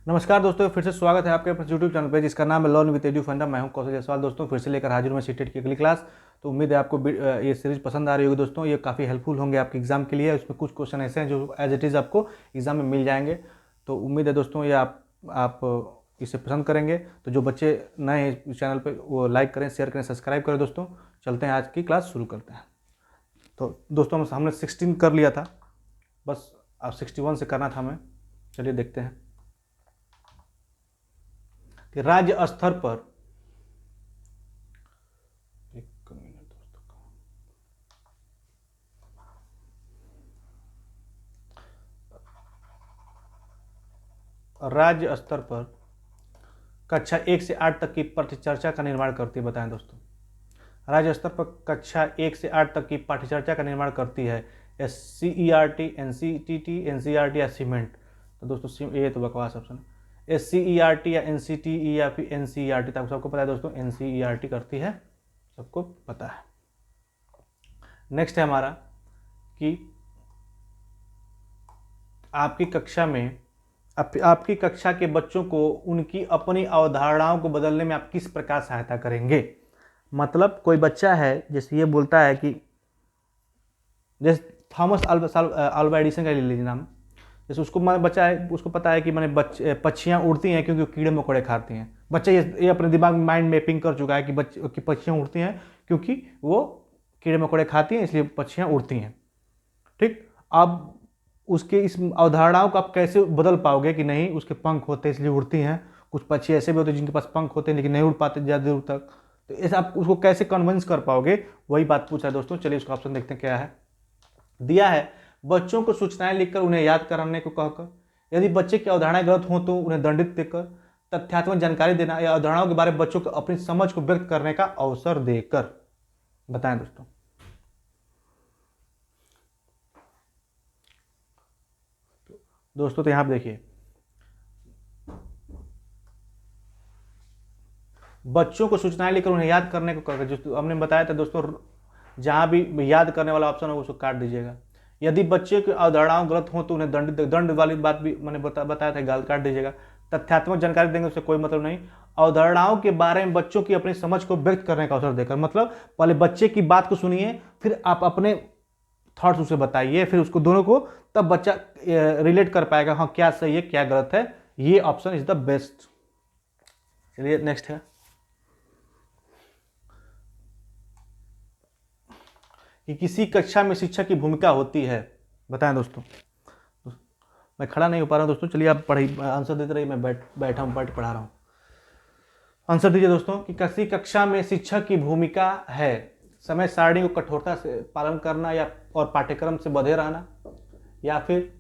नमस्कार दोस्तों, फिर से स्वागत है आपके अपने यूट्यूब चैनल पे जिसका नाम है लर्न विद एडू फंडा। मैं हूं कौशल जायसवाल। दोस्तों फिर से लेकर हाजिर हूं सीटेट की अगली क्लास। तो उम्मीद है आपको ये सीरीज पसंद आ रही होगी। दोस्तों ये काफ़ी हेल्पफुल होंगे आपके एग्जाम के लिए। उसमें कुछ क्वेश्चन ऐसे हैं जो एज इट इज़ आपको एग्जाम में मिल जाएंगे। तो उम्मीद है दोस्तों ये आप इसे पसंद करेंगे। तो जो बच्चे नए हैं इस चैनल पर वो लाइक करें, शेयर करें, सब्सक्राइब करें। दोस्तों चलते हैं, आज की क्लास शुरू करते हैं। तो दोस्तों हमने 16 कर लिया था, बस अब 61 से करना था हमें। चलिए देखते हैं कि राज्य स्तर पर एक मिनट दोस्तों, राज्य स्तर पर कक्षा 1 से 8 तक की पाठ्यचर्चा का निर्माण करती है। बताएं दोस्तों, राज्य स्तर पर कक्षा 1 से 8 तक की पाठ्यचर्चा का निर्माण करती है SCERT, NCTT, NCERT या सीमेंट। तो दोस्तों ये तो बकवास ऑप्शन है। SCERT या NCTE या फिर NCERT, तक सबको पता है दोस्तों NCERT करती है, सबको पता है। नेक्स्ट है हमारा कि आपकी कक्षा में आपकी कक्षा के बच्चों को उनकी अपनी अवधारणाओं को बदलने में आप किस प्रकार सहायता करेंगे। मतलब कोई बच्चा है जैसे ये बोलता है कि जैसे थॉमस अल्वा एडिसन का ले लीजिए नाम। जैसे उसको बच्चा है, उसको पता है कि मैंने पक्षियाँ उड़ती हैं क्योंकि कीड़े मकोड़े खाती हैं। बच्चा ये अपने दिमाग में माइंड मैपिंग कर चुका है कि पक्षियाँ उड़ती हैं क्योंकि वो कीड़े मकोड़े खाती हैं, इसलिए पक्षियाँ उड़ती हैं। ठीक, अब उसके इस अवधारणाओं को आप कैसे बदल पाओगे कि नहीं उसके पंख होते इसलिए उड़ती हैं। कुछ पक्षी ऐसे भी होते हैं जिनके पास पंख होते हैं लेकिन नहीं उड़ पाते ज़्यादा दूर तक। तो ऐसे आप उसको कैसे कन्विंस कर पाओगे, वही बात पूछा है दोस्तों। चलिए उसका ऑप्शन देखते हैं क्या है। दिया है बच्चों को सूचनाएं लिखकर उन्हें याद कराने को कहकर, यदि बच्चे की अवधारणाएं गलत हो तो उन्हें दंडित देकर, तथ्यात्मक जानकारी देना या अवधारणाओं के बारे में बच्चों को अपनी समझ को व्यक्त करने का अवसर देकर। बताएं दोस्तों। दोस्तों तो यहां पर देखिए, बच्चों को सूचनाएं लेकर उन्हें याद करने को कहकर, जो हमने बताया था दोस्तों, जहां भी याद करने वाला ऑप्शन हो उसको काट दीजिएगा। यदि बच्चे की अवधारणाएं गलत हो तो उन्हें दंड वाली बात भी मैंने बताया था, गाल काट दीजिएगा। तथ्यात्मक जानकारी देंगे उससे कोई मतलब नहीं। अवधारणाओं के बारे में बच्चों की अपनी समझ को व्यक्त करने का अवसर देकर, मतलब पहले बच्चे की बात को सुनिए, फिर आप अपने थॉट्स उसे बताइए, फिर उसको दोनों को, तब बच्चा रिलेट कर पाएगा हाँ क्या सही है क्या गलत है। ये ऑप्शन इज द बेस्ट। चलिए नेक्स्ट है कि किसी कक्षा में शिक्षक की भूमिका होती है। बताएं दोस्तों। मैं खड़ा नहीं हो पा रहा हूं दोस्तों, चलिए आप पढ़िए, आंसर देते रहिए, मैं बैठा हूं, पढ़ा रहा हूं। आंसर दीजिए दोस्तों कि किसी कक्षा में शिक्षक की भूमिका है समय सारणी को कठोरता से पालन करना या और पाठ्यक्रम से बंधे रहना, या फिर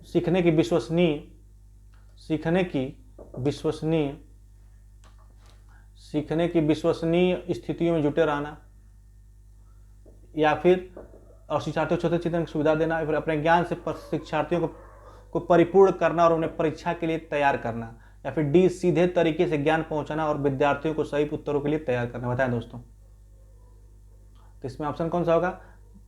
सीखने की विश्वसनीय स्थितियों में जुटे रहना, या फिर और शिक्षार्थियों को छोटे चिंतन की सुविधा देना, या फिर अपने ज्ञान से शिक्षार्थियों को परिपूर्ण करना और उन्हें परीक्षा के लिए तैयार करना, या फिर डी सीधे तरीके से ज्ञान पहुंचाना और विद्यार्थियों को सही उत्तरों के लिए तैयार करना। बताएं दोस्तों, तो इसमें ऑप्शन कौन सा होगा।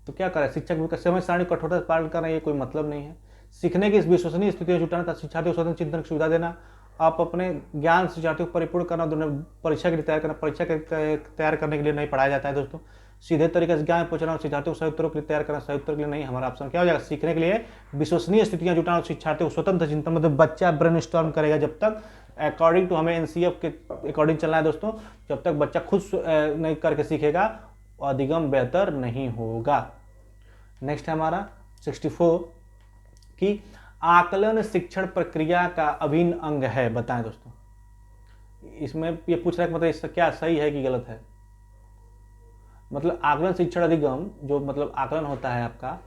तो क्या करें, शिक्षक को समय सारणी कठोरता से पालन करना, ये कोई मतलब नहीं है। सीखने की विश्वसनीय स्थितियों में जुटाना, शिक्षार्थियों को स्वतंत्र चिंतन की सुविधा देना, आप अपने ज्ञान शिक्षार्थियों को परिपूर्ण करना, उन्हें परीक्षा के लिए तैयार करना। परीक्षा के तैयार करने के लिए नहीं पढ़ाया जाता है दोस्तों। सीधे तरीके से ज्ञान पहुंचाना और शिक्षार्थियों को सही उत्तरों के लिए तैयार करना, सही उत्तर के लिए नहीं। हमारा ऑप्शन क्या हो जाएगा, सीखने के लिए विश्वसनीय स्थितियां जुटाना और शिक्षार्थियों को स्वतंत्र चिंतन, मतलब बच्चा ब्रेनस्टॉर्म करेगा जब तक, अकॉर्डिंग टू हमें NCF के अकॉर्डिंग चलना है दोस्तों। जब तक बच्चा खुद नहीं करके सीखेगा अधिगम बेहतर नहीं होगा। नेक्स्ट है हमारा 64 कि आकलन शिक्षण प्रक्रिया का अभिन्न अंग है। बताएं दोस्तों, इसमें ये पूछ रहा है मतलब इसका क्या सही है कि गलत है। मतलब आकलन शिक्षण अधिगम, जो मतलब आकलन होता है आपका,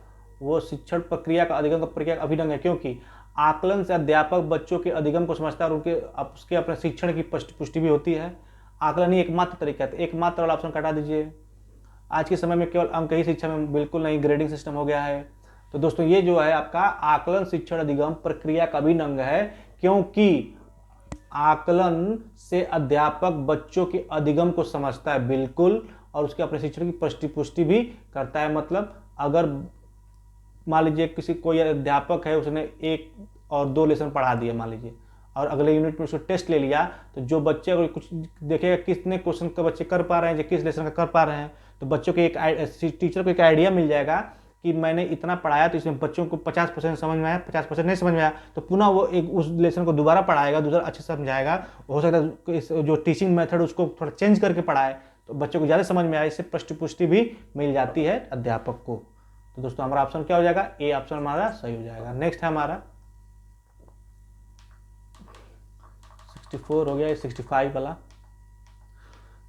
वो शिक्षण प्रक्रिया का अधिगम का प्रक्रिया का अभिन्न अंग है, क्योंकि आकलन से अध्यापक बच्चों के अधिगम को समझता है और उसके अपने शिक्षण की पुष्टि भी होती है। आकलन ही एकमात्र तरीका है। एकमात्र वाला ऑप्शन हटा दीजिए। आज के समय में केवल अंक ही शिक्षा में बिल्कुल नहीं, ग्रेडिंग सिस्टम हो गया है। तो दोस्तों ये जो है आपका आकलन शिक्षण अधिगम प्रक्रिया का अभिन्न अंग है, क्योंकि आकलन से अध्यापक बच्चों के अधिगम को समझता है बिल्कुल, और उसके अपने शिक्षण की पुष्टि भी करता है। मतलब अगर मान लीजिए कोई अध्यापक है, उसने एक और 2 लेसन पढ़ा दिए मान लीजिए, और अगले यूनिट में उसको टेस्ट ले लिया, तो जो बच्चे अगर कुछ देखेगा कितने क्वेश्चन का बच्चे कर पा रहे हैं, किस लेसन का कर पा रहे हैं, तो बच्चों को टीचर को एक आइडिया मिल जाएगा कि मैंने इतना पढ़ाया तो इसमें बच्चों को 50% समझ में आया, 50% नहीं समझ में आया, तो पुनः वो एक उस लेसन को दोबारा पढ़ाएगा, दूसरा अच्छे से समझाएगा। हो सकता है जो टीचिंग मेथड उसको थोड़ा चेंज करके पढ़ाए तो बच्चों को ज़्यादा समझ में आए, इससे प्रश्न पुष्टि भी मिल जाती है अध्यापक को। तो दोस्तों हमारा ऑप्शन क्या हो जाएगा, ए ऑप्शन हमारा सही हो जाएगा। नेक्स्ट है हमारा 64 हो गया, 65 वाला,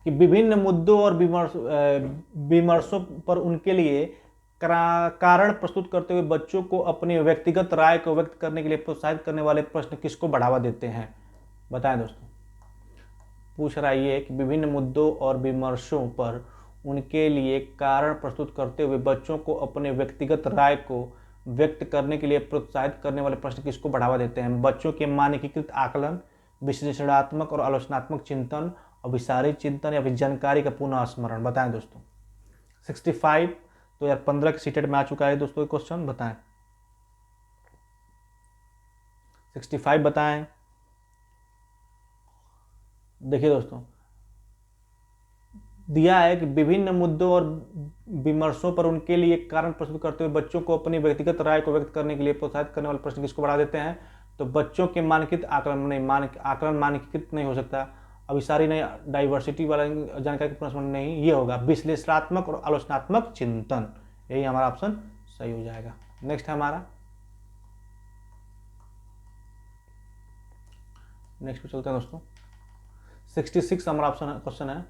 कि विभिन्न मुद्दों और विमर्शों पर उनके लिए कारण प्रस्तुत करते हुए बच्चों को अपनी व्यक्तिगत राय को व्यक्त करने के लिए प्रोत्साहित करने वाले प्रश्न किसको बढ़ावा देते हैं? बताएं दोस्तों। पूछ रहा है ये कि विभिन्न मुद्दों और विमर्शों पर उनके लिए कारण प्रस्तुत करते हुए बच्चों को अपने व्यक्तिगत राय को व्यक्त करने के लिए प्रोत्साहित करने वाले प्रश्न किसको बढ़ावा देते हैं? बच्चों के मानकीकृत आकलन, विश्लेषणात्मक और आलोचनात्मक चिंतन, अभिसारी चिंतन या फिर जानकारी का पुनः स्मरण। बताएं दोस्तों। 65 2015 के सीटेट में आ चुका है दोस्तों क्वेश्चन, बताएं 65 बताएं। देखिए दोस्तों, दिया है कि विभिन्न मुद्दों और विमर्शों पर उनके लिए कारण प्रस्तुत करते हुए बच्चों को अपनी व्यक्तिगत राय को व्यक्त करने के लिए प्रोत्साहित करने वाले प्रश्न किसको बढ़ा देते हैं? तो बच्चों के मानकीकृत आकलन नहीं, आकलन मानकीकृत नहीं हो सकता, अभिसारी नहीं, डाइवर्सिटी वाला जानकारी का प्रश्न नहीं, ये होगा विश्लेषणात्मक और आलोचनात्मक चिंतन। यही हमारा ऑप्शन सही हो जाएगा। नेक्स्ट है हमारा, नेक्स्ट पे चलते हैं दोस्तों। 66 हमारा ऑप्शन क्वेश्चन है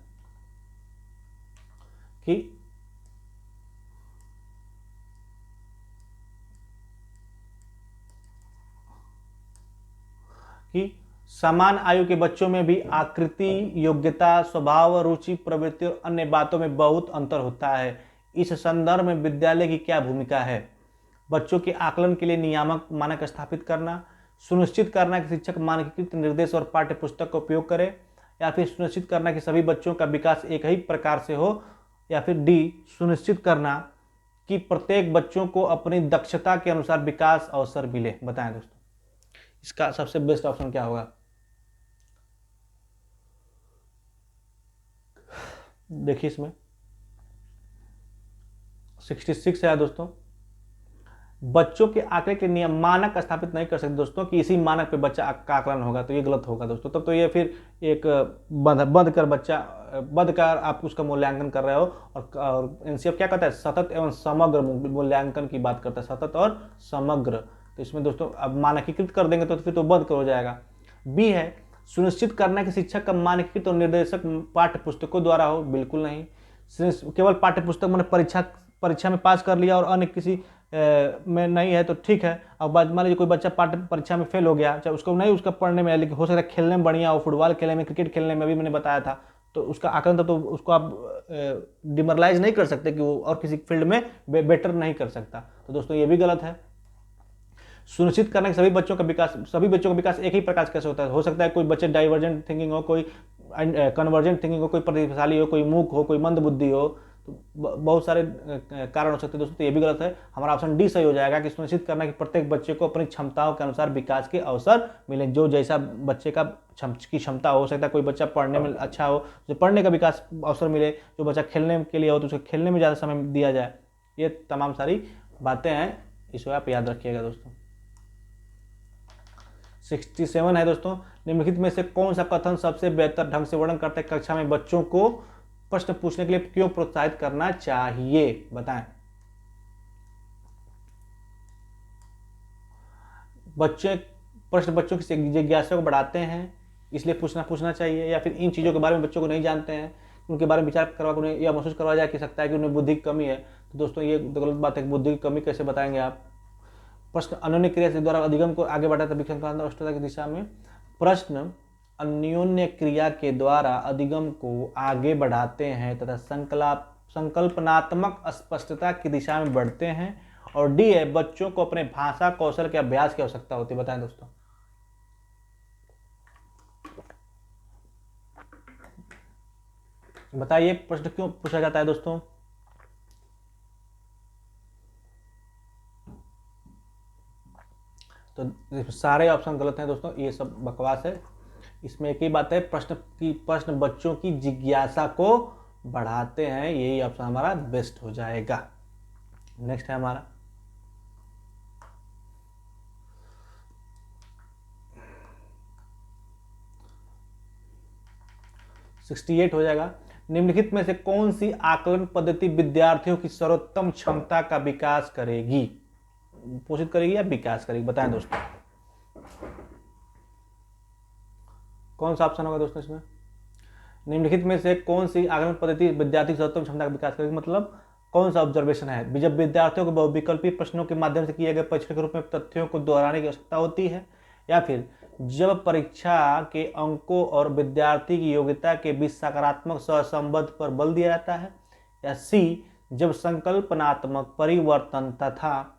कि समान आयु के बच्चों में भी आकृति, योग्यता, स्वभाव, रुचि, प्रवृत्ति और अन्य बातों में बहुत अंतर होता है। इस संदर्भ में विद्यालय की क्या भूमिका है? बच्चों के आकलन के लिए नियामक मानक स्थापित करना, सुनिश्चित करना कि शिक्षक मानकीकृत निर्देश और पाठ्य पुस्तक का उपयोग करे, या फिर सुनिश्चित करना कि सभी बच्चों का विकास एक ही प्रकार से हो, या फिर डी सुनिश्चित करना कि प्रत्येक बच्चों को अपनी दक्षता के अनुसार विकास अवसर मिले। बताएं दोस्तों, इसका सबसे बेस्ट ऑप्शन क्या होगा? देखिए इसमें 66 है दोस्तों, बच्चों के आंकड़े के नियम मानक स्थापित नहीं कर सकते दोस्तों कि इसी मानक पे बच्चा का आकलन होगा, तो ये गलत होगा दोस्तों। तब तो ये फिर एक बंद कर आप उसका मूल्यांकन कर रहे हो, और एनसीएफ क्या कहता है? सतत एवं समग्र मूल्यांकन की बात करता है, सतत और समग्र। तो इसमें दोस्तों अब मानकीकृत कर देंगे तो फिर तो बंद कर हो जाएगा। बी है सुनिश्चित करना कि शिक्षक का मानकीकृत और निर्देशक पाठ्य पुस्तकों द्वारा हो, बिल्कुल नहीं। केवल पाठ्य पुस्तक मैंने परीक्षा में पास कर लिया और अन्य किसी में नहीं है तो ठीक है। अब मान लीजिए कोई बच्चा परीक्षा में फेल हो गया, चाहे उसको नहीं उसका पढ़ने में, लेकिन हो सकता है खेलने में बढ़िया हो, फुटबॉल खेलने में, क्रिकेट खेलने में, अभी मैंने बताया था, तो उसका आकलन तो उसको आप डिमोरलाइज नहीं कर सकते कि वो और किसी फील्ड में बेटर नहीं कर सकता। तो दोस्तों ये भी गलत है। सुनिश्चित करना कि सभी बच्चों का विकास एक ही प्रकार से कैसे होता है? हो सकता है कोई बच्चे डाइवर्जेंट थिंकिंग हो, कोई कन्वर्जेंट थिंकिंग हो, कोई प्रतिभाशाली हो, कोई मूक हो, कोई मंद बुद्धि हो, तो बहुत सारे कारण हो सकते हैं दोस्तों। तो ये भी गलत है। हमारा ऑप्शन डी सही हो जाएगा कि सुनिश्चित करना कि प्रत्येक बच्चे को अपनी क्षमताओं के अनुसार विकास के अवसर मिले, जो जैसा बच्चे का की क्षमता हो सकता है कोई बच्चा पढ़ने में अच्छा हो तो पढ़ने का विकास अवसर मिले, जो बच्चा खेलने के लिए हो तो उसे खेलने में ज़्यादा समय दिया जाए। ये तमाम सारी बातें हैं, इसको आप याद रखिएगा दोस्तों। 67 है दोस्तों, निम्नलिखित में से कौन सा कथन सबसे बेहतर ढंग से वर्णन करता है कक्षा में बच्चों को प्रश्न पूछने के लिए क्यों प्रोत्साहित करना चाहिए? बताएं। प्रश्न बच्चों की जिज्ञासा को बढ़ाते हैं, इसलिए पूछना चाहिए, या फिर इन चीज़ों के बारे में बच्चों को नहीं जानते हैं, उनके बारे में विचार करवा कर उन्हें यह महसूस करवाया जा सकता है कि उन्हें बुद्धि की कमी है। तो दोस्तों ये गलत बात है। बुद्धि की कमी कैसे बताएंगे आप? प्रश्न अन्योन्य क्रिया से द्वारा अधिगम को आगे बढ़ाता विकसनता की दिशा में। प्रश्न अन्योन्य क्रिया के द्वारा अधिगम को आगे बढ़ाते हैं तथा संकल्पनात्मक स्पष्टता की दिशा में बढ़ते हैं। और डी है बच्चों को अपने भाषा कौशल के अभ्यास की आवश्यकता होती है। बताएं दोस्तों। बताइए प्रश्न क्यों पूछा जाता है दोस्तों? तो सारे ऑप्शन गलत हैं दोस्तों, ये सब बकवास है। इसमें एक ही बात है, प्रश्न बच्चों की जिज्ञासा को बढ़ाते हैं, यही ऑप्शन हमारा बेस्ट हो जाएगा। नेक्स्ट है हमारा 68 हो जाएगा। निम्नलिखित में से कौन सी आकलन पद्धति विद्यार्थियों की सर्वोत्तम क्षमता का विकास करेगी, पोषित करेगी या विकास करेगी, बताएं दोस्तों। कौन सा ऑप्शन होगा दोस्तों इसमें? निम्नलिखित में से कौन सी आकलन पद्धति विद्यार्थी की सर्वोत्तम क्षमता का विकास करेगी, मतलब कौन सा ऑब्जर्वेशन है? जब विद्यार्थियों को बहुविकल्पी प्रश्नों के माध्यम से किए गए परीक्षण के रूप में तथ्यों को दोहराने की आवश्यकता होती है, या फिर जब परीक्षा के अंकों और विद्यार्थी की योग्यता के बीच सकारात्मक सहसंबंध पर बल दिया जाता है, या सी जब संकल्पनात्मक परिवर्तन तथा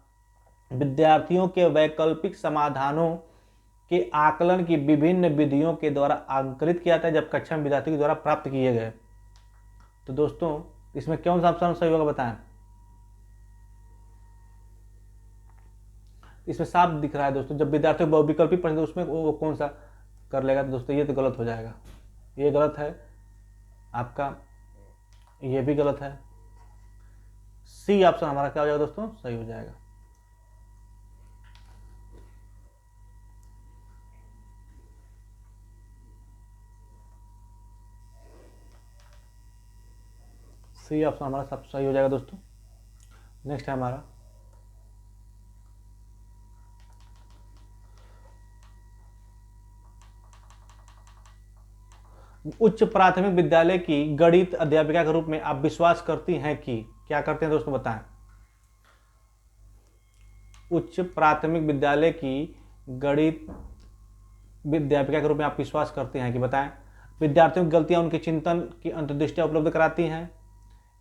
विद्यार्थियों के वैकल्पिक समाधानों के आकलन की विभिन्न विधियों के द्वारा आंकलित किया जाता है जब कक्षा में विद्यार्थी के द्वारा प्राप्त किए गए। तो दोस्तों इसमें कौन सा ऑप्शन सही होगा बताएं। इसमें साफ दिख रहा है दोस्तों, जब विद्यार्थी को बहुविकल्पी प्रश्न तो उसमें वो कौन सा कर लेगा, तो दोस्तों ये तो गलत हो जाएगा, ये गलत है आपका, ये भी गलत है। सी ऑप्शन हमारा क्या हो जाएगा दोस्तों, सही हो जाएगा। सी ऑप्शन हमारा सब सही हो जाएगा दोस्तों। नेक्स्ट है हमारा उच्च प्राथमिक विद्यालय की गणित अध्यापिका के रूप में आप विश्वास करती हैं कि, क्या करते हैं दोस्तों बताएं। उच्च प्राथमिक विद्यालय की गणित अध्यापिका के रूप में आप विश्वास करते हैं कि, बताएं। विद्यार्थियों की गलतियां उनके चिंतन की अंतर्दृष्टियां उपलब्ध कराती हैं,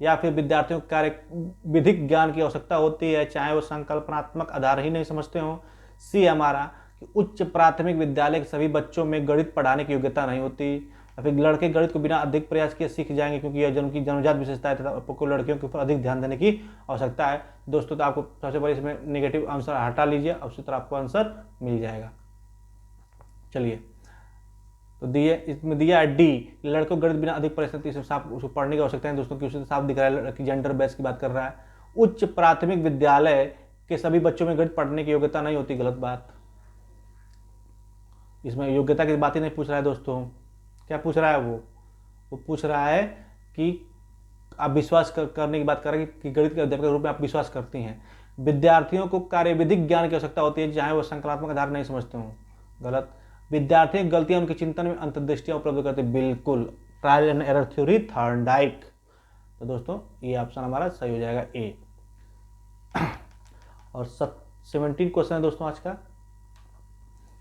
या फिर विद्यार्थियों को कार्य विधिक ज्ञान की आवश्यकता होती है चाहे वो संकल्पनात्मक आधार ही नहीं समझते हो। सी हमारा कि उच्च प्राथमिक विद्यालय के सभी बच्चों में गणित पढ़ाने की योग्यता नहीं होती, या फिर लड़के गणित को बिना अधिक प्रयास किए सीख जाएंगे क्योंकि यह जन्मजात विशेषता है तथा आपको लड़कियों के ऊपर अधिक ध्यान देने की आवश्यकता है। दोस्तों तो आपको सबसे पहले इसमें नेगेटिव आंसर हटा लीजिए, अब उसी तरह आपको आंसर मिल जाएगा। चलिए तो दिए इसमें दिया है डी, लड़कों को गणित बिना अधिक परिस्थिति से साफ उसको पढ़ने की आवश्यकता है दोस्तों, की उससे साफ दिख रहा है कि जेंडर बेस की बात कर रहा है। उच्च प्राथमिक विद्यालय के सभी बच्चों में गणित पढ़ने की योग्यता नहीं होती, गलत बात। इसमें योग्यता की बात ही नहीं पूछ रहा है दोस्तों, क्या पूछ रहा है वो पूछ रहा है कि आप विश्वास करने की बात कर रहे हैं कि गणित के अध्यापक के रूप में आप विश्वास करती हैं। विद्यार्थियों को कार्यविधिक ज्ञान की आवश्यकता होती है चाहे वो संकल्पात्मक आधार नहीं समझते हो, गलत। विद्यार्थियों की गलतियां उनके चिंतन में अंतर्दृष्टियां उपलब्ध करते, बिल्कुल। Trial and error theory Thorndike. तो दोस्तों ये ऑप्शन हमारा सही हो जाएगा ए। और 17 क्वेश्चन है दोस्तों आज का,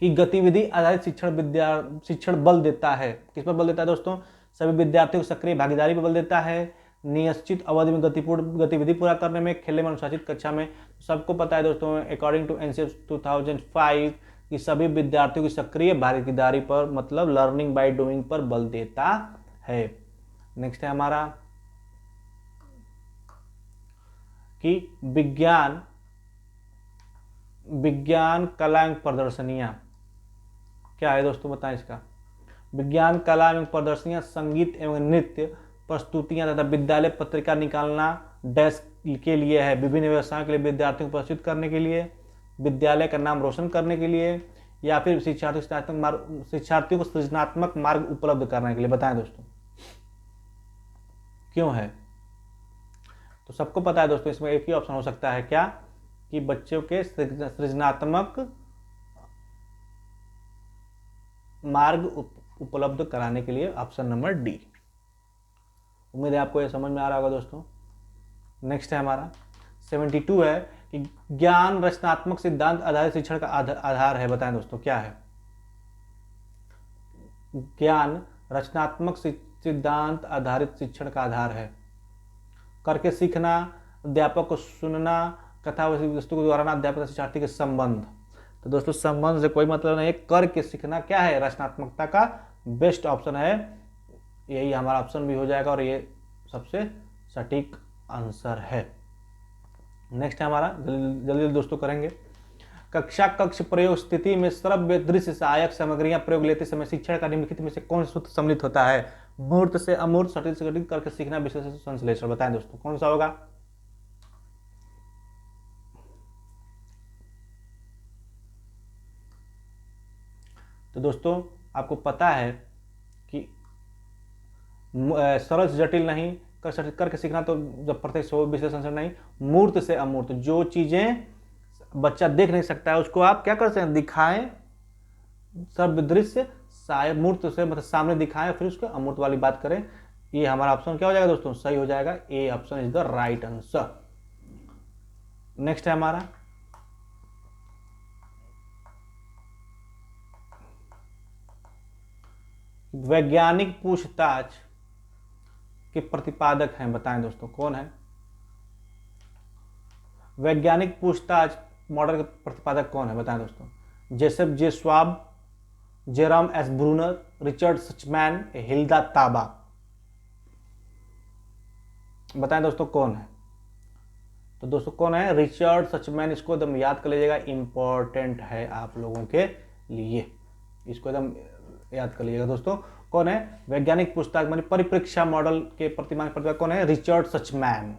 कि गतिविधि आधारित शिक्षण बल देता है, किस पर बल देता है दोस्तों? सभी विद्यार्थियों को सक्रिय भागीदारी पर बल देता है, निश्चित अवधि में गतिविधि पूरा करने में, खेलने में, अनुशासित कक्षा में। सबको पता है दोस्तों अकॉर्डिंग टू एनसीएफ 2005 कि सभी विद्यार्थियों की सक्रिय भागीदारी पर मतलब लर्निंग बाय डूइंग पर बल देता है। नेक्स्ट है हमारा कि विज्ञान कला एवं प्रदर्शनियां क्या है दोस्तों, बताएं इसका। विज्ञान कला एवं प्रदर्शनियां संगीत एवं नृत्य प्रस्तुतियां तथा विद्यालय पत्रिका निकालना डेस्क के लिए है, विभिन्न व्यवसायों के लिए, विद्यार्थियों को प्रस्तुत करने के लिए, विद्यालय का नाम रोशन करने के लिए, या फिर शिक्षार्थियों को सृजनात्मक मार्ग उपलब्ध करने के लिए, बताएं दोस्तों क्यों है। तो सबको पता है दोस्तों इसमें एक ही ऑप्शन हो सकता है, क्या कि बच्चों के सृजनात्मक मार्ग उपलब्ध कराने के लिए, ऑप्शन नंबर डी। उम्मीद है आपको यह समझ में आ रहा होगा दोस्तों। नेक्स्ट है हमारा 72 है कि ज्ञान रचनात्मक सिद्धांत आधारित शिक्षण का आधार है, बताएं दोस्तों क्या है। ज्ञान रचनात्मक सिद्धांत आधारित शिक्षण का आधार है, करके सीखना, अध्यापक को सुनना, कथा वस्तु को दोहराना, अध्यापक शिक्षार्थी के संबंध। तो दोस्तों संबंध से कोई मतलब नहीं है, करके सीखना क्या है, रचनात्मकता का बेस्ट ऑप्शन है, यही हमारा ऑप्शन भी हो जाएगा और ये सबसे सटीक आंसर है। नेक्स्ट है हमारा, जल्दी जल्दी दोस्तों करेंगे। कक्षा कक्ष प्रयोग स्थिति में श्रव्य दृश्य सहायक सामग्रियां प्रयोग लेते समय शिक्षण का निम्नलिखित में से कौन सा सूत्र सम्मिलित होता है? मूर्त से अमूर्त, सटिल से जटिल करके सीखना, विश्लेषण से संश्लेषण। बताएं दोस्तों कौन सा होगा? तो दोस्तों आपको पता है कि सरल से जटिल नहीं, करके सीखना तो जब प्रत्यक्ष हो, विश्लेषण से नहीं, मूर्त से अमूर्त, जो चीजें बच्चा देख नहीं सकता है उसको आप क्या कर सकते हैं? दिखाएं, सब दृश्य मूर्त से मतलब सामने दिखाएं, फिर उसको अमूर्त वाली बात करें। ये हमारा ऑप्शन क्या हो जाएगा दोस्तों? सही हो जाएगा। A option is the right answer. Next है हमारा वैज्ञानिक पूछताछ के प्रतिपादक हैं। बताएं दोस्तों कौन है? वैज्ञानिक पूछताछ मॉडल के प्रतिपादक कौन है? बताएं दोस्तों। Joseph J Schwab, Jerome S Bruner, Richard Suchman, Hilda Taba. बताएं दोस्तों कौन है? तो दोस्तों कौन है? Richard Suchman. इसको एकदम याद कर लीजिएगा, इंपॉर्टेंट है आप लोगों के लिए, इसको एकदम याद कर लीजिएगा दोस्तों। कौन है? वैज्ञानिक पूछताछ मानी परिप्रेक्ष्य मॉडल के प्रतिमान प्रतिपादक कौन है? रिचर्ड सचमैन।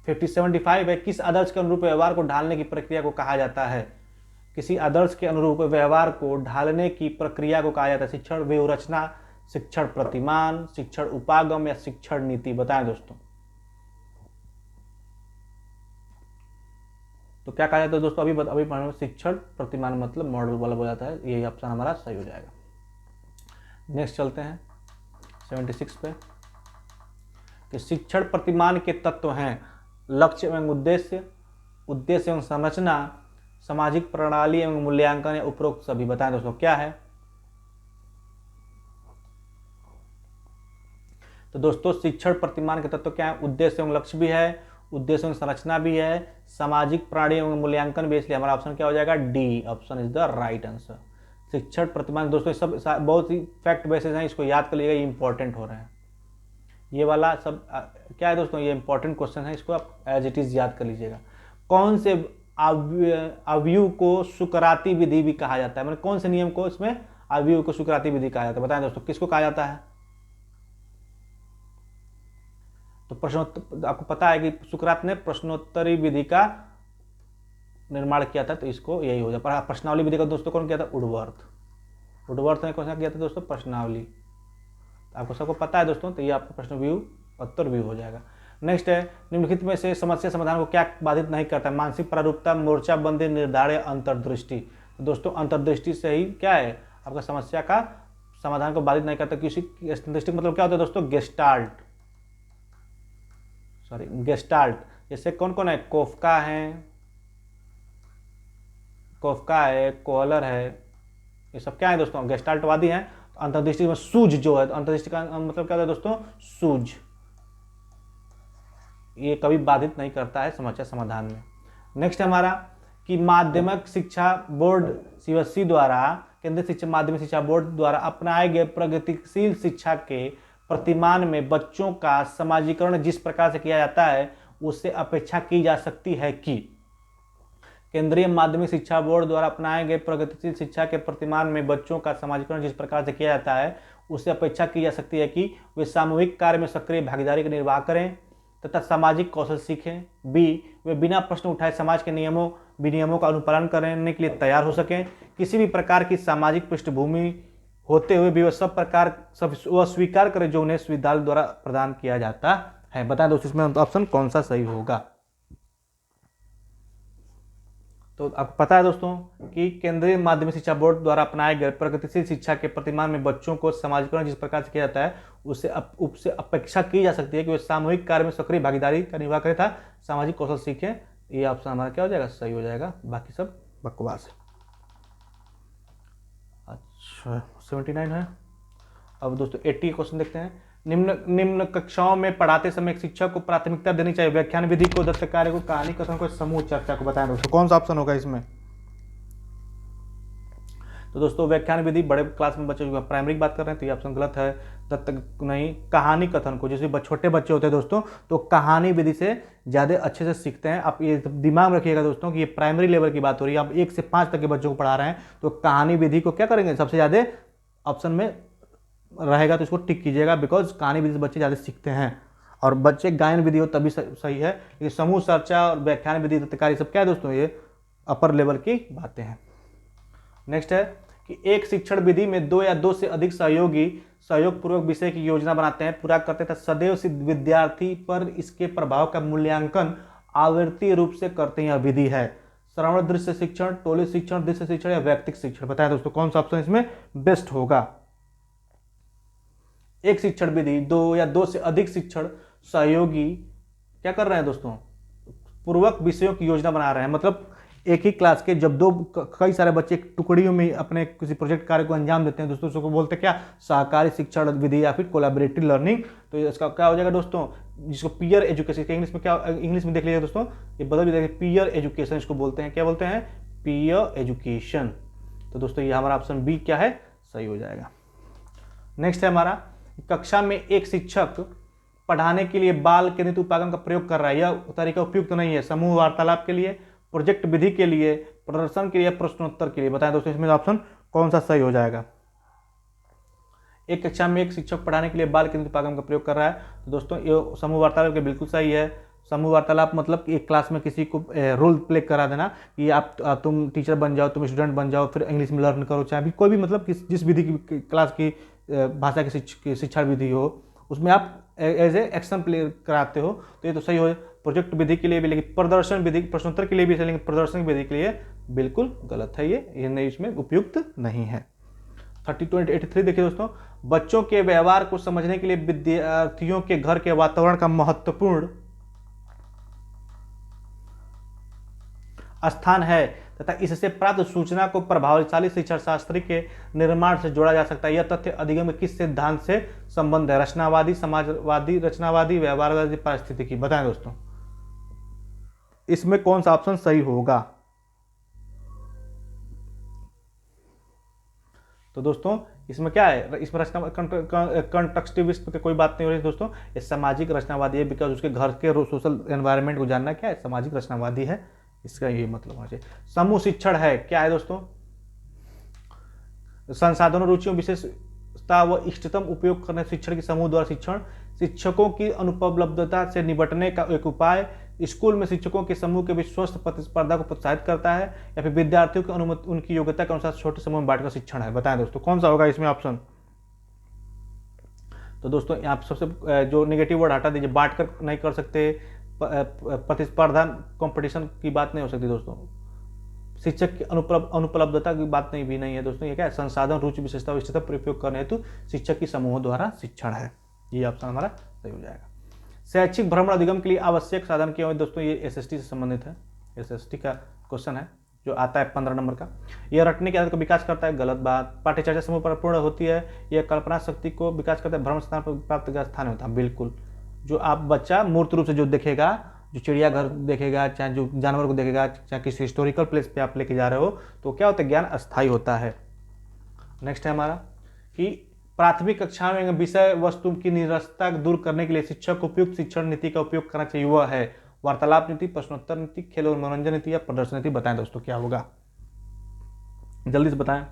5075 है, किस आदर्श के अनुरूप व्यवहार को ढालने की प्रक्रिया को कहा जाता है? किसी आदर्श के अनुरूप व्यवहार को ढालने की प्रक्रिया को कहा जाता है? शिक्षण व्यूहरचना, शिक्षण प्रतिमान, शिक्षण उपागम या शिक्षण नीति। बताएं दोस्तों। तो क्या कहा जाता है दोस्तों? अभी शिक्षण प्रतिमान मतलब मॉडल वाला हो जाता है। यही ऑप्शन हमारा सही हो जाएगा। नेक्स्ट चलते हैं 76 पे कि शिक्षण प्रतिमान के तत्व हैं लक्ष्य एवं उद्देश्य, उद्देश्य एवं संरचना, सामाजिक प्रणाली एवं मूल्यांकन या उपरोक्त सभी। बताएं दोस्तों क्या है? तो दोस्तों शिक्षण प्रतिमान के तत्व क्या है? उद्देश्य एवं लक्ष्य भी है, उद्देश्य एवं संरचना भी है, सामाजिक प्रणाली एवं मूल्यांकन भी। इसलिए हमारा ऑप्शन क्या हो जाएगा? D option is the right answer. शिक्षण प्रतिमान दोस्तों सब बहुत ही फैक्ट बेसिस हैं, इसको याद कर लीजिएगा, ये इंपॉर्टेंट हो रहा है। ये वाला सब क्या है दोस्तों? ये इंपॉर्टेंट क्वेश्चन है, इसको आप एज इट इज याद कर लीजिएगा। कौन से अवयव को सुकराती विधि भी कहा जाता है? मतलब कौन से नियम को इसमें अवयव को सुकराती विधि कहा जाता है? बताएं दोस्तों किसको कहा जाता है? तो प्रश्नोत्तर, आपको पता है कि सुकरात ने प्रश्नोत्तरी विधि का निर्माण किया था, तो इसको यही हो जाए। प्रश्नावली विधि का दोस्तों कौन किया था? वुडवर्थ। वुडवर्थ ने कौन सा किया था दोस्तों? प्रश्नावली। आपको सबको पता है दोस्तों, तो ये आपका प्रश्न व्यू उत्तर व्यू हो जाएगा। नेक्स्ट है निम्नलिखित में से समस्या समाधान को क्या बाधित नहीं करता है? मानसिक प्रारूपता, मोर्चाबंदी, निर्धारण, अंतर्दृष्टि। तो दोस्तों अंतर्दृष्टि से ही क्या है आपका समस्या का समाधान को बाधित नहीं करता। किसी अंतर्दृष्टि मतलब क्या होता है दोस्तों? Gestalt, sorry gestalt. जैसे कौन कौन है? कोफका है, कोहलर है, ये सब क्या है दोस्तों? गेस्टाल्टवादी हैं। तो अंतर्दृष्टि में सूझ जो है, तो अंतर्दृष्टि का मतलब क्या होता है दोस्तों? सूझ। ये कभी बाधित नहीं करता है समस्या समाधान में। नेक्स्ट हमारा कि माध्यमिक शिक्षा बोर्ड सीबीएसई द्वारा, केंद्रीय शिक्षा माध्यमिक शिक्षा बोर्ड द्वारा अपनाए गए प्रगतिशील शिक्षा के प्रतिमान में बच्चों का समाजीकरण जिस प्रकार से किया जाता है उससे अपेक्षा की जा सकती है कि केंद्रीय माध्यमिक शिक्षा बोर्ड द्वारा अपनाए गए प्रगतिशील शिक्षा के प्रतिमान में बच्चों का समाजीकरण जिस प्रकार से किया जाता है उससे अपेक्षा की जा सकती है कि वे सामूहिक कार्य में सक्रिय भागीदारी का निर्वाह करें तथा सामाजिक कौशल सीखें। बी, वे बिना प्रश्न उठाए समाज के विनियमों का अनुपालन करने के लिए तैयार हो सकें। किसी भी प्रकार की सामाजिक पृष्ठभूमि होते हुए भी वह स्वीकार करें जो उन्हें विश्वविद्यालय द्वारा प्रदान किया जाता है। बताएं दोस्तों इसमें ऑप्शन कौन सा सही होगा? तो आपको पता है दोस्तों कि केंद्रीय माध्यमिक शिक्षा बोर्ड द्वारा अपनाए गए प्रगतिशील शिक्षा के प्रतिमान में बच्चों को समाजीकरण जिस प्रकार से किया जाता है उससे अपेक्षा की जा सकती है कि वे सामूहिक कार्य में सक्रिय भागीदारी का निर्वाह करें था सामाजिक कौशल सीखें। ये ऑप्शन हमारा क्या हो जाएगा? सही हो जाएगा, बाकी सब बकवास है। अच्छा 79 है। अब दोस्तों 80 क्वेश्चन देखते हैं। निम्न कक्षाओं में पढ़ाते समय शिक्षक को प्राथमिकता देनी चाहिए व्याख्यान विधि को, दत्त कार्य को, कहानी कथन को, समूह चर्चा को। बताएं दोस्तों कौन सा ऑप्शन होगा इसमें? तो दोस्तों व्याख्यान विधि बड़े क्लास में बच्चे जो प्राइमरी की बात कर रहे हैं तो ये ऑप्शन गलत है। तब तक नहीं, कहानी कथन को, जैसे छोटे बच्चे होते हैं दोस्तों तो कहानी विधि से ज़्यादा अच्छे से सीखते हैं। आप ये दिमाग में रखिएगा दोस्तों कि ये प्राइमरी लेवल की बात हो रही है, आप 1 से 5 तक के बच्चों को पढ़ा रहे हैं तो कहानी विधि को क्या करेंगे, सबसे ज़्यादा ऑप्शन में रहेगा तो इसको टिक कीजिएगा, बिकॉज कहानी विधि से बच्चे ज़्यादा सीखते हैं। और बच्चे गायन विधि हो तभी सही है, लेकिन समूह चर्चा और व्याख्यान विधि तत्कारी सब क्या है दोस्तों, ये अपर लेवल की बातें हैं। नेक्स्ट है कि एक शिक्षण विधि में 2 या 2 से अधिक सहयोगी सहयोग पूर्वक विषय की योजना बनाते हैं, पूरा करते हैं, सदैव विद्यार्थी पर इसके प्रभाव का मूल्यांकन आवृत्ति रूप से करते हैं। विधि है श्रवण दृश्य शिक्षण, टोली शिक्षण, दृश्य शिक्षण या व्यक्तिक शिक्षण। बताएं दोस्तों कौन सा ऑप्शन इसमें बेस्ट होगा। एक शिक्षण विधि 2 या 2 से अधिक शिक्षण सहयोगी क्या कर रहे हैं दोस्तों, पूर्वक विषयों की योजना बना रहे हैं। मतलब एक ही क्लास के जब कई सारे बच्चे टुकड़ियों में अपने किसी प्रोजेक्ट कार्य को अंजाम देते हैं दोस्तों, उसको बोलते हैं क्या, सहकारी शिक्षण विधि या फिर कोलैबोरेटिव लर्निंग। तो इसका क्या हो जाएगा दोस्तों, जिसको पीयर एजुकेशन, इंग्लिश में क्या, इंग्लिश में देख लीजिए दोस्तों, ये बदल भी देखिए, पीयर एजुकेशन इसको बोलते हैं। क्या बोलते हैं, पीयर एजुकेशन। तो दोस्तों ये हमारा ऑप्शन बी क्या है, सही हो जाएगा। नेक्स्ट है हमारा, कक्षा में एक शिक्षक पढ़ाने के लिए बाल केंद्रित उपागम का प्रयोग कर रहा है, यह तरीका उपयुक्त तो नहीं है। समूह वार्तालाप के लिए, प्रोजेक्ट विधि के लिए, प्रदर्शन के लिए, प्रश्नोत्तर के लिए। बताएं दोस्तों इसमें ऑप्शन कौन सा सही हो जाएगा। एक कक्षा में एक शिक्षक पढ़ाने के लिए बाल केंद्रित उपागम का प्रयोग कर रहा है, तो दोस्तों ये समूह वार्तालाप के बिल्कुल सही है। समूह वार्तालाप मतलब एक क्लास में किसी को रोल प्ले करा देना कि आप तुम टीचर बन जाओ, तुम स्टूडेंट बन जाओ, फिर इंग्लिश में लर्न करो, चाहे भी कोई भी मतलब जिस विधि की क्लास की भाषा की शिक्षा विधि हो, उसमें आप एज ए एक्शन प्ले कराते हो, तो ये तो सही हो। प्रोजेक्ट विधि के लिए भी, लेकिन प्रदर्शन विधि, प्रश्नोत्तर के लिए भी, लेकिन प्रदर्शन विधि के लिए बिल्कुल गलत है, ये नहीं, इसमें उपयुक्त नहीं है। 3283 देखिए दोस्तों, बच्चों के व्यवहार को समझने के लिए विद्यार्थियों के घर के वातावरण का महत्वपूर्ण स्थान है तथा इससे प्राप्त सूचना को प्रभावशाली शिक्षा शास्त्र के निर्माण से जोड़ा जा सकता है। यह तथ्य अधिगम में किस सिद्धांत से संबंध है, रचनावादी, समाजवादी, रचनावादी, व्यवहारवादी, पारिस्थितिकी। बताएं दोस्तों इसमें कौन सा ऑप्शन सही होगा। तो दोस्तों इसमें क्या है, इसमें रचना कंटेक्स्टिविस्ट की कोई बात नहीं हो रही दोस्तों, ये सामाजिक रचनावादी है, बिकॉज उसके घर के सोशल एनवायरनमेंट को जानना क्या है, सामाजिक रचनावादी है, इसका ये मतलब होना चाहिए। समूह शिक्षण है, क्या है दोस्तों, संसाधनों, रुचियों, विशेषता व इष्टतम उपयोग करने शिक्षण की समूह द्वारा शिक्षण, शिक्षकों की अनुपलब्धता से निपटने का एक उपाय, स्कूल में शिक्षकों के समूह के विश्वस्त प्रतिस्पर्धा को प्रोत्साहित करता है, या फिर विद्यार्थियों की अनुमति उनकी योग्यता के अनुसार छोटे समूह में बांटकर शिक्षण है। बताएं दोस्तों कौन सा होगा इसमें ऑप्शन। तो दोस्तों यहाँ पर सबसे जो नेगेटिव वर्ड हटा दीजिए, बांटकर नहीं कर सकते, प्रतिस्पर्धा कंपटीशन की बात नहीं हो सकती दोस्तों, शिक्षक की अनुपलब्धता की बात नहीं भी नहीं है दोस्तों, ये क्या है, संसाधन, रुचि, विशेषता, इष्टता प्रयोग करने हेतु शिक्षक की समूहों द्वारा शिक्षण है, ये ऑप्शन हमारा सही हो जाएगा। शैक्षिक भ्रमण अधिगम के लिए आवश्यक साधन क्या है दोस्तों, ये एसएसटी से संबंधित है, एसएसटी का क्वेश्चन है जो आता है 15 नंबर का। यह रटने की आदत को विकास करता है, गलत बात। पाठ्यचर्चा समूह पर पूर्ण होती है, यह कल्पना शक्ति को विकास करता है, भ्रमण स्थान पर प्राप्त का स्थान होता है, बिल्कुल। जो आप बच्चा मूर्त रूप से जो देखेगा, जो चिड़ियाघर देखेगा, चाहे जो जानवर को देखेगा, चाहे किसी हिस्टोरिकल प्लेस पे आप लेके जा रहे हो, तो क्या होता है, ज्ञान अस्थायी होता है। नेक्स्ट है हमारा कि प्राथमिक कक्षा में विषय वस्तु की निरस्तता दूर करने के लिए शिक्षक को उपयुक्त शिक्षण नीति का उपयोग करना चाहिए, वह है वार्तालाप नीति, प्रश्नोत्तर नीति, खेल और मनोरंजन नीति या प्रदर्शन नीति। बताएं दोस्तों क्या होगा, जल्दी से बताएं।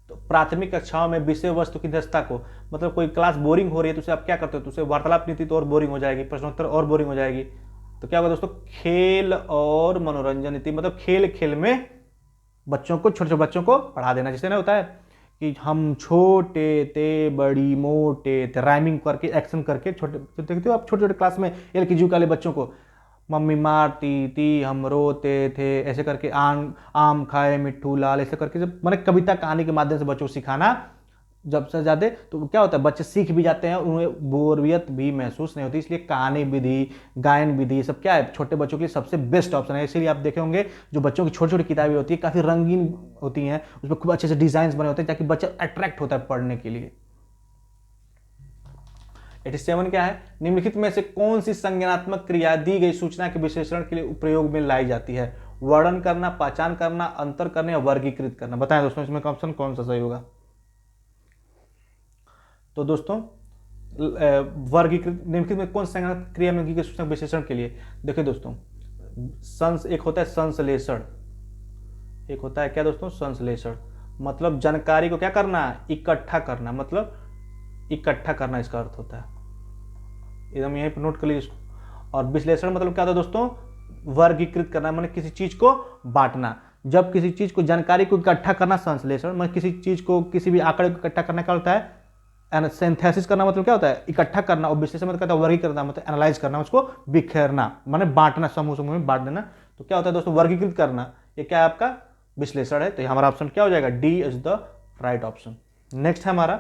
तो प्राथमिक कक्षाओं में विषय वस्तु की निरस्तता को, मतलब कोई क्लास बोरिंग हो रही है तो उसे आप क्या करते हो, तो उसे वार्तालाप नीति तो और बोरिंग हो जाएगी, प्रश्नोत्तर और बोरिंग हो जाएगी, तो क्या होगा दोस्तों, खेल और मनोरंजन नीति, मतलब खेल खेल में बच्चों को, छोटे छोटे बच्चों को पढ़ा देना। जैसे ना होता है कि हम छोटे थे, बड़ी मोटे थे, राइमिंग करके, एक्शन करके, छोटे देखते हो आप छोटे छोटे क्लास में LKG वाले बच्चों को, मम्मी मारती थी, हम रोते थे, ऐसे करके आम खाए मिट्ठू लाल, ऐसे करके जब मैंने कविता कहानी के माध्यम से बच्चों को सिखाना जब से ज़्यादा, तो क्या होता है, बच्चे सीख भी जाते हैं, उन्हें बोरियत भी महसूस नहीं होती। इसलिए कहानी विधि, गायन विधि, ये सब क्या है, छोटे बच्चों के लिए सबसे बेस्ट ऑप्शन है। इसीलिए आप देखे होंगे जो बच्चों की छोटी छोटी किताबें होती है, काफ़ी रंगीन होती हैं, उसमें खूब अच्छे से डिजाइन बने होते हैं ताकि बच्चा अट्रैक्ट होता है पढ़ने के लिए। 87 क्या है, निम्नलिखित में से कौन सी संज्ञानात्मक क्रिया दी गई सूचना के विश्लेषण के लिए प्रयोग में लाई जाती है, वर्णन करना, पहचान करना, अंतर करना या वर्गीकृत करना। बताएं दोस्तों इसमें ऑप्शन कौन सा सही होगा। तो दोस्तों वर्गीकृत निम्नलिखित में कौन सा क्रिया में की सूचना विशेषण के लिए। देखिए दोस्तों एक होता है संश्लेषण, एक होता है क्या दोस्तों संश्लेषण, मतलब जानकारी को क्या करना, इकट्ठा करना, मतलब इकट्ठा करना इसका अर्थ होता है, एकदम यहीं पर नोट कर लीजिए। और विश्लेषण मतलब क्या होता है दोस्तों, वर्गीकृत करना, मतलब किसी चीज को बांटना। जब किसी चीज को जानकारी को इकट्ठा करना संश्लेषण, मतलब किसी चीज को किसी भी आंकड़े को इकट्ठा करना क्या होता है, सिंथेसिस करना मतलब क्या होता है, इकट्ठा करना। और विश्लेषण मतलब क्या होता है, वर्गीकृत करना मतलब एनालाइज करना, उसको बिखेरना, माने बांटना, समूह समूह में बांट देना। तो क्या होता है दोस्तों वर्गीकृत करना, ये क्या है आपका विश्लेषण है। तो हमारा ऑप्शन क्या हो जाएगा, D is the right option. Next है हमारा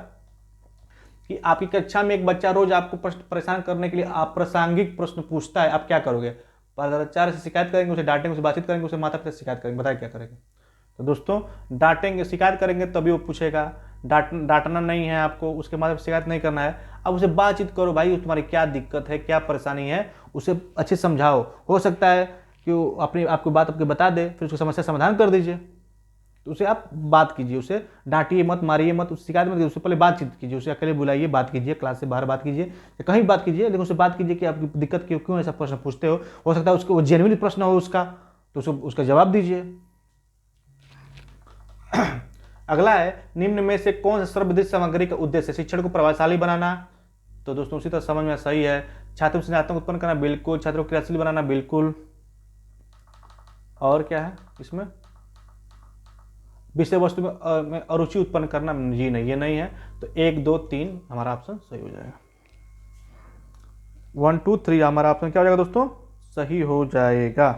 कि आपकी कक्षा में एक बच्चा रोज आपको परेशान करने के लिए अप्रासंगिक प्रश्न पूछता है, आप क्या करोगे। प्राचार्य से शिकायत करेंगे, उसे डांटेंगे, उसे बातचीत करेंगे, उसे माता पिता से शिकायत करेंगे। बताइए क्या करेंगे। तो दोस्तों डांटेंगे, शिकायत करेंगे तभी वो पूछेगा, डांटना नहीं है आपको, उसके माता पिता शिकायत नहीं करना है। अब उसे बातचीत करो, भाई तुम्हारी क्या दिक्कत है, क्या परेशानी है, उसे अच्छे समझाओ। हो सकता है कि वो अपनी आपको बात आपको बता दे, फिर उसकी समस्या समाधान कर दीजिए। तो उसे आप बात कीजिए, उसे डांटिए मत, मारिए मत, उससे शिकायत मत कीजिए, उससे पहले बातचीत कीजिए, उसे अकेले बुलाइए, बात कीजिए, क्लास से बाहर बात कीजिए या कहीं बात कीजिए, लेकिन उससे बात कीजिए कि आपकी दिक्कत क्यों ऐसा प्रश्न पूछते हो सकता है उसको वो जेन्युइन प्रश्न हो उसका, तो उसका जवाब दीजिए। अगला है निम्न में से कौन सा सर्वविदित सामग्री का उद्देश्य शिक्षण को प्रभावशाली बनाना। तो दोस्तों उसी तरह समझ में सही है, छात्रों में सृजनात्मक उत्पन्न करना, बिल्कुल। छात्रों को क्रियाशील बनाना, बिल्कुल। और क्या है इसमें, विषय वस्तु में अरुचि उत्पन्न करना, जी नहीं, ये नहीं है। तो 1 2 3 हमारा ऑप्शन सही हो जाएगा। 1 2 3 हमारा ऑप्शन क्या हो जाएगा दोस्तों, सही हो जाएगा।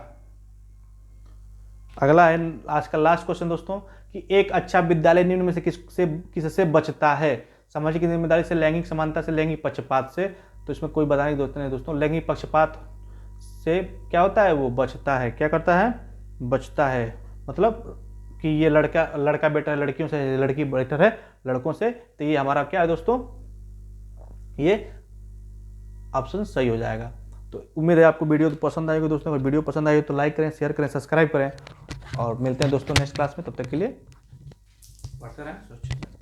अगला है आज का लास्ट क्वेश्चन दोस्तों कि एक अच्छा विद्यालय निम्न में से किससे बचता है। सामाजिक जिम्मेदारी से, लैंगिक समानता से, लैंगिक पक्षपात से। तो इसमें कोई बताने की नहीं दोस्तों, लैंगिक पक्षपात से क्या होता है, वो बचता है, क्या करता है, बचता है। मतलब कि ये लड़का बेटर है लड़कियों से, लड़की बेटर है लड़कों से। तो ये हमारा क्या है दोस्तों, ये ऑप्शन सही हो जाएगा। तो उम्मीद है आपको वीडियो पसंद आएगी दोस्तों। अगर वीडियो पसंद आई तो लाइक करें, शेयर करें, सब्सक्राइब करें और मिलते हैं दोस्तों नेक्स्ट क्लास में। तब तक के लिए पढ़ते रहें, सुरक्षित रहें।